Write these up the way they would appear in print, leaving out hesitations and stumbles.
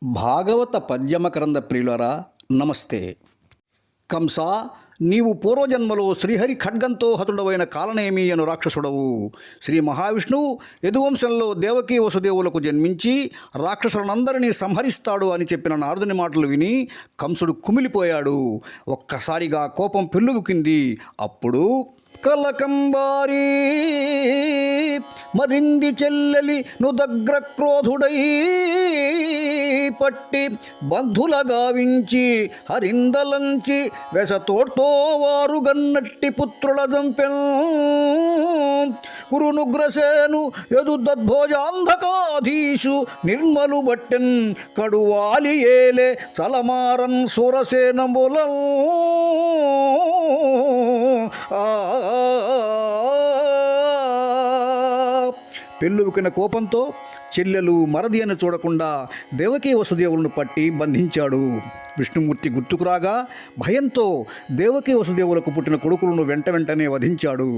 భాగవత పద్యమకరంద ప్రియులరా నమస్తే. కంస, నీవు పూర్వజన్మలో శ్రీహరి ఖడ్గంతో హతుడవైన కాలనేమి అను రాక్షసుడవు. శ్రీ మహావిష్ణువు యదువంశంలో దేవకీ వసుదేవులకు జన్మించి రాక్షసులందరినీ సంహరిస్తాడు అని చెప్పిన నారదుని మాటలు విని కంసుడు కుమిలిపోయాడు. ఒక్కసారిగా కోపం పెళ్ళుబుకింది. అప్పుడు కలకంబారి మరింది చెల్లెలి నుదగ్ర క్రోధుడై పట్టి బంధుల గావించి హరిందలంచి వెసతోడ్తో వారు గన్నట్టి పుత్రుల జంపెన్ కురునుగ్రసేను యదు దద్భోజాంధకాధీషు నిర్మలు బట్టెన్ కడువాలి ఏలే చలమారన్ సురసేనములం పెళ్ళుకిన కోపంతో చెల్లెలు మరది అని చూడకుండా దేవకీ వసుదేవులను పట్టి బంధించాడు. విష్ణుమూర్తి గుర్తుకురాగా భయంతో దేవకీ వసుదేవులకు పుట్టిన కొడుకులను వెంటనే వధించాడు.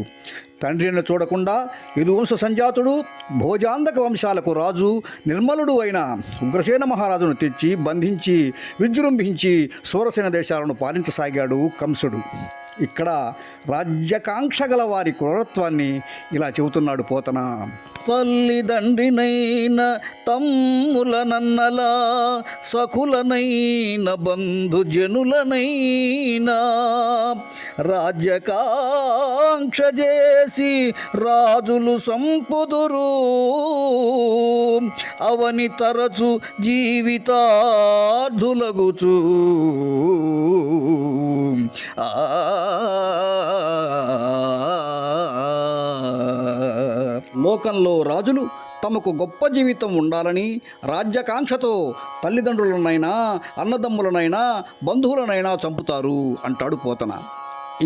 తండ్రి అని చూడకుండా యదువంశ సంజాతుడు భోజాంధక వంశాలకు రాజు నిర్మలుడు అయిన ఉగ్రసేన మహారాజును తెచ్చి బంధించి విజృంభించి సూరసేన దేశాలను పాలించసాగాడు కంసుడు. ఇక్కడ రాజ్యకాంక్ష గల వారి క్రూరత్వాన్ని ఇలా చెబుతున్నాడు పోతన. తల్లిదండ్రినైన తమ్ములనన్నలా సఖులనైన బంధుజనులనైనా రాజ్యకాంక్ష చేసి రాజులు సంపుదురు అవని తరచు జీవితార్థులగుచూ లోకంలో రాజులు తమకు గొప్ప జీవితం ఉండాలని రాజ్యకాంక్షతో తల్లిదండ్రులనైనా అన్నదమ్ములనైనా బంధువులనైనా చంపుతారు అంటాడు పోతన.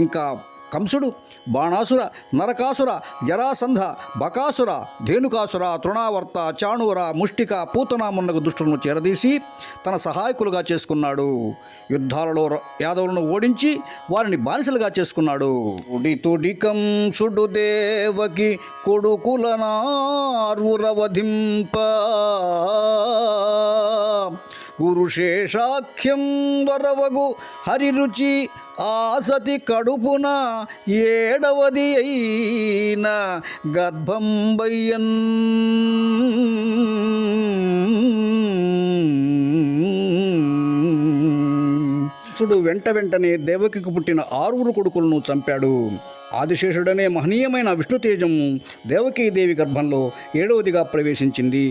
ఇంకా కంసుడు బాణాసుర, నరకాసుర, జరాసంధ, బకాసుర, ధేనుకాసుర, తృణావర్త, చాణూర, ముష్టిక, పూతన మున్నగు దుష్టులను చేరదీసి తన సహాయకులుగా చేసుకున్నాడు. యుద్ధాలలో యాదవులను ఓడించి వారిని బానిసలుగా చేసుకున్నాడు. ఉడితుడి కంసుడు దేవకి కొడుకులనార్వురవధింప గురుశేషాఖ్యం వరవగు హరిరుచి ఆసతి కడుపున ఏడవది అయిన గర్భంబయ్యన్ కంసుడు వెంటనే దేవకికి పుట్టిన 6 కొడుకులను చంపాడు. ఆదిశేషుడనే మహనీయమైన విష్ణుతేజము దేవకీదేవి గర్భంలో 7వదిగా ప్రవేశించింది.